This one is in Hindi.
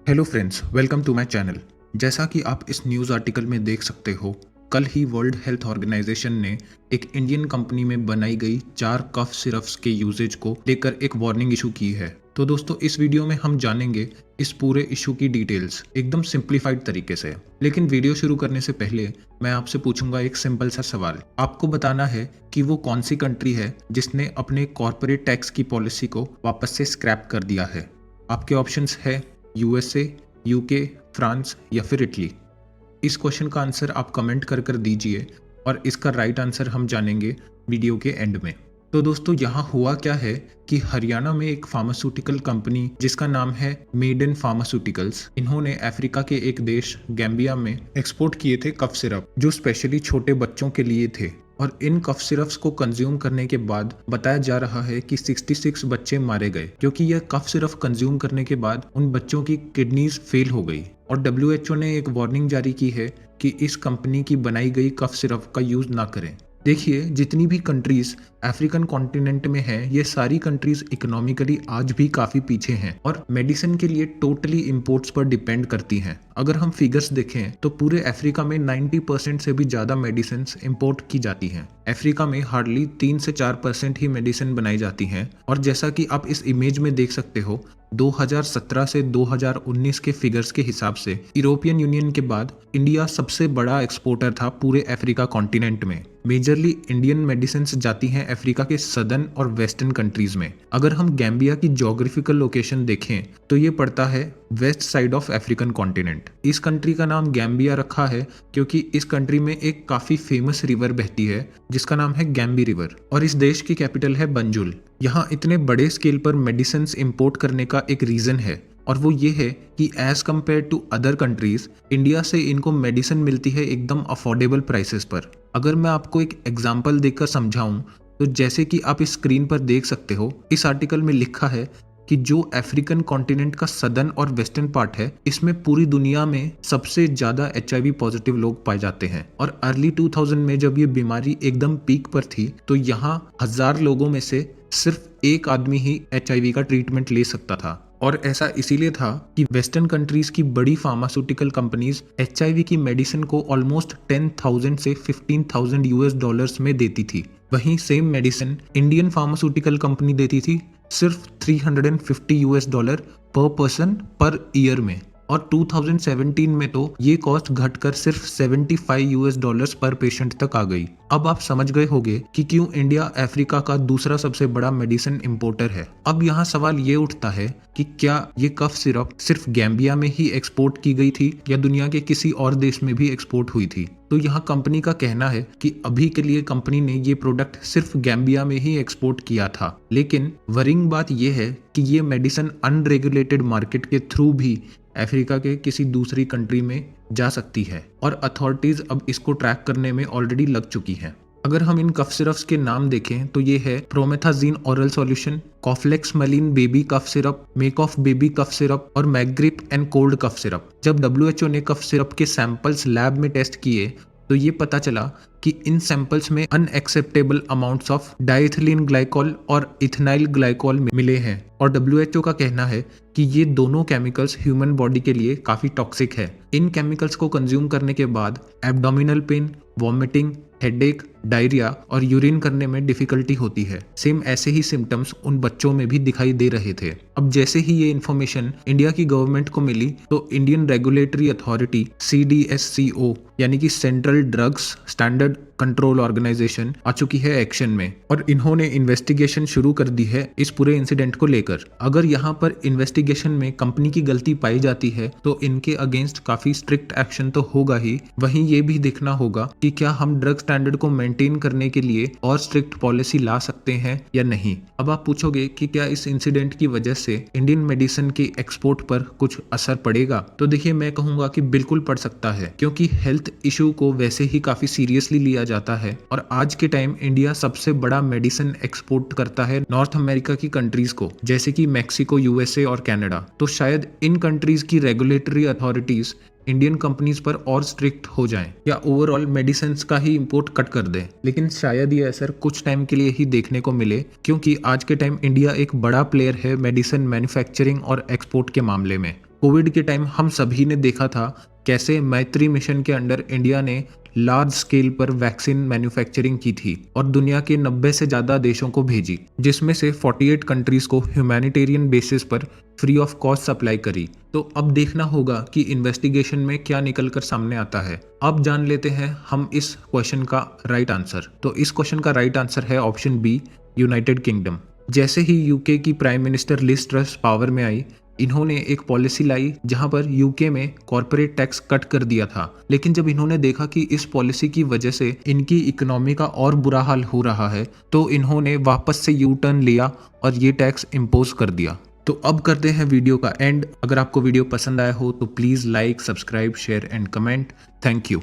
Hello friends, welcome to my channel. जैसा कि आप इस न्यूज़ आर्टिकल में देख सकते हो, कल ही वर्ल्ड हेल्थ ऑर्गेनाइजेशन ने एक इंडियन कंपनी में बनाई गई 4 कफ सिरप्स के यूजेज को लेकर एक वार्निंग इशू की है। तो दोस्तों, इस वीडियो में हम जानेंगे इस पूरे इशू की डिटेल्स एकदम सिंप्लीफाइड तरीके से। लेकिन वीडियो शुरू करने से पहले मैं आपसे पूछूंगा एक सिंपल सा सवाल। आपको बताना है कि वो कौन सी कंट्री है जिसने अपने कॉर्पोरेट टैक्स की पॉलिसी को वापस से स्क्रैप कर दिया है। आपके ऑप्शंस है यूएसए, यूके, फ्रांस या फिर इटली। इस क्वेश्चन का आंसर आप कमेंट कर दीजिए और इसका राइट आंसर हम जानेंगे वीडियो के एंड में। तो दोस्तों, यहाँ हुआ क्या है कि हरियाणा में एक फार्मास्यूटिकल कंपनी जिसका नाम है मेडन फार्मास्यूटिकल्स, इन्होंने अफ्रीका के एक देश गैम्बिया में एक्सपोर्ट किए थे कफ सिरप जो स्पेशली छोटे बच्चों के लिए थे। और इन कफ सिरप्स को कंज्यूम करने के बाद बताया जा रहा है कि 66 बच्चे मारे गए, क्योंकि यह कफ सिरप कंज्यूम करने के बाद उन बच्चों की किडनीज फेल हो गई। और WHO ने एक वार्निंग जारी की है कि इस कंपनी की बनाई गई कफ सिरप का यूज ना करें। देखिए, जितनी भी कंट्रीज अफ्रीकन कॉन्टिनेंट में हैं, ये सारी कंट्रीज इकोनॉमिकली आज भी काफी पीछे हैं और मेडिसिन के लिए टोटली इंपोर्ट्स पर डिपेंड करती हैं। अगर हम फिगर्स देखें तो पूरे अफ्रीका में 90% से भी ज्यादा मेडिसिन इंपोर्ट की जाती हैं। अफ्रीका में हार्डली 3 से 4% ही मेडिसिन बनाई जाती हैं। और जैसा कि आप इस इमेज में देख सकते हो, 2017 से 2019 के फिगर्स के हिसाब से यूरोपियन यूनियन के बाद इंडिया सबसे बड़ा एक्सपोर्टर था पूरे अफ्रीका कॉन्टिनेंट में। मेजरली इंडियन मेडिसिन जाती हैं अफ्रीका के सदर्न और वेस्टर्न कंट्रीज में। अगर हम गैम्बिया की ज्योग्राफिकल लोकेशन देखें तो ये पड़ता है west side of African continent. इस कंट्री का नाम गैम्बिया रखा है क्योंकि इस कंट्री में एक काफी फेमस रिवर बहती है जिसका नाम है गैम्बी रिवर, और इस देश की कैपिटल है बंजुल। यहाँ इतने बड़े स्केल पर मेडिसिन इंपोर्ट करने का एक रीजन है, और वो ये है कि as compare to other countries, India से इनको मेडिसिन मिलती है एकदम अफोर्डेबल प्राइसेस पर। अगर मैं आपको एक एग्जांपल देकर समझाऊं तो जैसे कि आप इस स्क्रीन पर देख सकते हो, इस आर्टिकल में लिखा है कि जो अफ्रीकन कॉन्टिनेंट का सदर्न और वेस्टर्न पार्ट है, इसमें पूरी दुनिया में सबसे ज्यादा HIV पॉजिटिव लोग पाए जाते हैं। और अर्ली 2000 में जब ये बीमारी एकदम पीक पर थी तो यहाँ 1000 लोगों में से सिर्फ एक आदमी ही HIV का ट्रीटमेंट ले सकता था। और ऐसा इसीलिए था कि वेस्टर्न कंट्रीज की बड़ी फार्मास्यूटिकल कंपनीज HIV की मेडिसिन को ऑलमोस्ट 10,000 से 15,000 US डॉलर्स में देती थी। वहीं same medicine Indian pharmaceutical company देती थी सिर्फ 350 US डॉलर पर पर्सन पर ईयर में। और 2017 में तो ये कॉस्ट घटकर सिर्फ 75 US डॉलर्स पर पेशेंट तक आ गई। अब आप समझ गए होंगे कि क्यों इंडिया अफ्रीका का दूसरा सबसे बड़ा मेडिसिन इंपोर्टर है। अब यहाँ सवाल ये उठता है कि क्या ये कफ सिरप सिर्फ गैम्बिया में ही एक्सपोर्ट की गई थी या दुनिया के किसी और देश में भी एक्सपोर्ट हुई थी। तो यहाँ कंपनी का कहना है कि अभी के लिए कंपनी ने ये प्रोडक्ट सिर्फ गैम्बिया में ही एक्सपोर्ट किया था। लेकिन वरिंग बात यह है कि ये मेडिसिन अनरेगुलेटेड मार्केट के थ्रू भी अफ्रीका के किसी दूसरी कंट्री में जा सकती है, और अथॉरिटीज अब इसको ट्रैक करने में ऑलरेडी लग चुकी हैं। अगर हम इन कफ सिरप्स के नाम देखें तो ये है promethazine oral solution, Kofexmalin baby cough syrup, Makoff baby cough syrup और Magrip and cold cough syrup. जब WHO ने कफ सिरप के सैंपल्स लैब में टेस्ट किए तो ये पता चला कि इन सैंपल्स में unacceptable amounts of diethylene glycol और इथेनाइल ग्लाइकॉल मिले हैं। और WHO का कहना है कि ये दोनों केमिकल्स ह्यूमन बॉडी के लिए काफी टॉक्सिक है। इन केमिकल्स को कंज्यूम करने के बाद abdominal pain, vomiting, headache, diarrhoea और यूरिन करने में डिफिकल्टी होती है। सेम ऐसे ही सिम्टम्स उन बच्चों में भी दिखाई दे रहे थे। अब जैसे ही ये इन्फॉर्मेशन इंडिया की गवर्नमेंट को मिली तो इंडियन रेगुलेटरी अथॉरिटी CDSCO यानी कि central drugs standard control organisation आ चुकी है एक्शन में, और इन्होंने इन्वेस्टिगेशन शुरू कर दी है इस पूरे इंसिडेंट को लेकर। अगर यहाँ पर इन्वेस्टिगेशन में कंपनी की गलती पाई जाती है तो इनके अगेंस्ट काफी स्ट्रिक्ट एक्शन तो होगा ही, वहीं ये भी देखना होगा कि क्या हम ड्रग स्टैंडर्ड को मेंटेन करने के लिए और स्ट्रिक्ट पॉलिसी ला सकते हैं या नहीं। अब आप पूछोगे कि क्या इस इंसिडेंट की वजह से इंडियन मेडिसिन के एक्सपोर्ट पर कुछ असर पड़ेगा। तो देखिए, मैं कहूंगा कि बिल्कुल पड़ सकता है, क्योंकि हेल्थ इशू को वैसे ही काफी सीरियसली लिया जाता है और आज के टाइम इंडिया सबसे बड़ा मेडिसिन एक्सपोर्ट करता है नॉर्थ अमेरिका की कंट्रीज को, जैसे कि मैक्सिको, USA और कनाडा। तो शायद इन कंट्रीज की रेगुलेटरी अथॉरिटीज इंडियन कंपनीज पर और स्ट्रिक्ट हो जाएं या ओवरऑल मेडिसिन का ही इंपोर्ट कट कर दें। लेकिन शायद ये असर कुछ टाइम के लिए ही देखने को मिले, क्योंकि आज के टाइम इंडिया एक बड़ा प्लेयर है मेडिसिन मैन्युफैक्चरिंग और एक्सपोर्ट के मामले में। कोविड के टाइम हम सभी ने देखा था कैसे मैत्री मिशन के अंडर इंडिया ने लार्ज स्केल पर वैक्सीन मैन्युफैक्चरिंग की थी और दुनिया के 90 से ज़्यादा देशों को भेजी, जिसमें से 48 कंट्रीज को ह्यूमैनिटेरियन बेसिस पर फ्री ऑफ कॉस्ट सप्लाई करी। तो अब देखना होगा कि इन्वेस्टिगेशन में क्या निकल कर सामने आता है। अब जान लेते हैं हम इस क्वेश्चन का राइट आंसर। तो इस क्वेश्चन का राइट आंसर है ऑप्शन बी, यूनाइटेड किंगडम। जैसे ही यूके की prime minister Liz Truss power में आई, इन्होंने एक पॉलिसी लाई जहां पर यूके में कॉर्पोरेट टैक्स कट कर दिया था। लेकिन जब इन्होंने देखा कि इस पॉलिसी की वजह से इनकी इकोनॉमी का और बुरा हाल हो रहा है, तो इन्होंने वापस से यू टर्न लिया और ये टैक्स इम्पोज कर दिया। तो अब करते हैं वीडियो का एंड। अगर आपको वीडियो पसंद आया हो तो please like, subscribe, share and comment. Thank you.